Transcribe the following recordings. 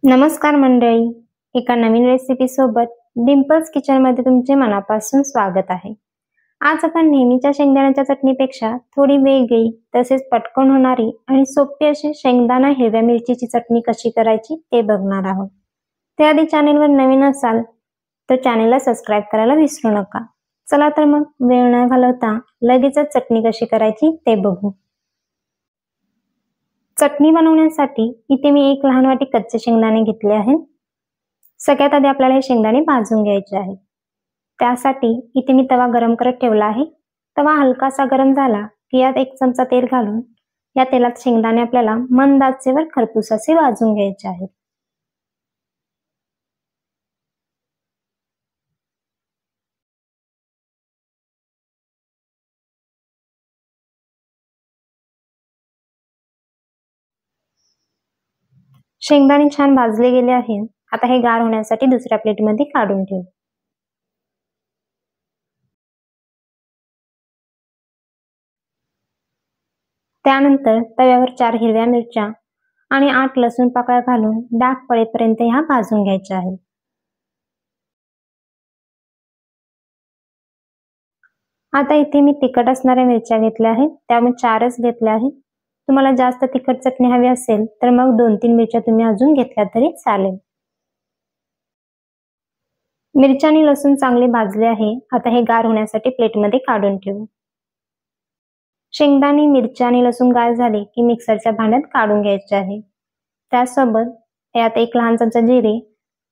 नमस्कार मंडळी, एका नवीन रेसिपी सोबत डिंपल्स किचन मध्ये तुमचे मनापासून स्वागत आहे। आज आपण नेहमीच्या शेंगदाण्याच्या चटणीपेक्षा थोडी वेगळी तसेच पटकन होणारी आणि सोपी अशी शेंगदाणा हिरव्या मिरचीची चटणी कशी करायची ते बघणार आहोत। त्याआधी चॅनलवर नवीन असाल तर चॅनलला सबस्क्राइब करायला विसरू नका। चला तर मग वेळ न घालवता लगेचच चटणी कशी करायची ते बघू। चटणी बनवण्यासाठी इथे मी एक लहान वाटी कच्चे शेंगदाणे घेतले आहेत। सगळ्यात आधी आपल्याला हे शेंगदाणे भाजून घ्यायचे आहेत। त्यासाठी इथे मी तवा गरम करत ठेवला आहे। तवा हलकासा गरम झाला की यात 1 चमचा तेल घालून या तेलात शेंगदाणे आपल्याला मंद आचेवर खरपूस असे भाजून घ्यायचे आहेत। शेंगदाणे छान भाजले गेले आहेत। आता हे गार होण्यासाठी दुसऱ्या प्लेटमध्ये काढून ठेवू। त्यानंतर तव्यावर 4 हिरव्या मिरच्या आणि 8 लसूण पाकळ्या घालून डाग पडेपर्यंत ह्या भाजून घ्यायच्या आहेत। आता इथे मी तिखट असणाऱ्या मिरच्या घेतल्या आहेत, त्यामुळे 4च घेतल्या आहेत। तुम्हाला जास्त तिखट चटणी हवी असेल तर मग 2-3 मिरच्या तुम्ही अजून घेतल्या तरी चालेल। मिरच्या आणि लसूण चांगले भाजले आहे। आता हे गार होण्यासाठी प्लेटमध्ये काढून ठेवू। शेंगदाणे, मिरच्या आणि लसूण गार झाले की मिक्सरच्या भांड्यात काढून घ्यायचे आहे। त्यासोबत यात 1 लहान चमचा जिरे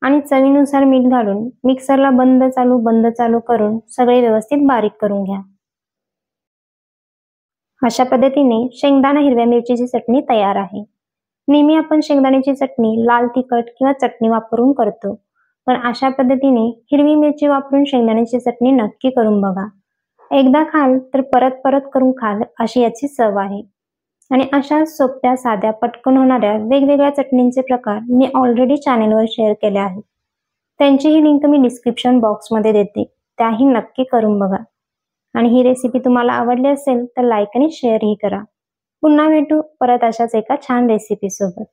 आणि चवीनुसार मीठ घालून मिक्सरला बंद चालू करून सगळे व्यवस्थित बारीक करून घ्या। अशा पद्धतीने शेंगदाणा हिरव्या मिरचीची चटणी तयार आहे। नेहमी आपण शेंगदाण्याची चटणी लाल तिखट किंवा चटणी वापरून करतो, पण अशा पद्धतीने हिरवी मिरची वापरून शेंगदाण्याची चटणी नक्की करून बघा। एकदा खाल तर परत परत करून खाल अशी याची चव आहे। आणि अशा सोप्या साध्या पटकन होणाऱ्या वेगवेगळ्या चटणींचे प्रकार मी ऑलरेडी चॅनलवर शेअर केले आहेत। त्यांचीही लिंक मी डिस्क्रिप्शन बॉक्समध्ये देते, त्याही नक्की करून बघा। आणि ही रेसिपी तुम्हाला आवडली असेल तर लाईक आणि शेअर ही करा। पुन्हा भेटू परत अशाच एका छान रेसिपी सोबत।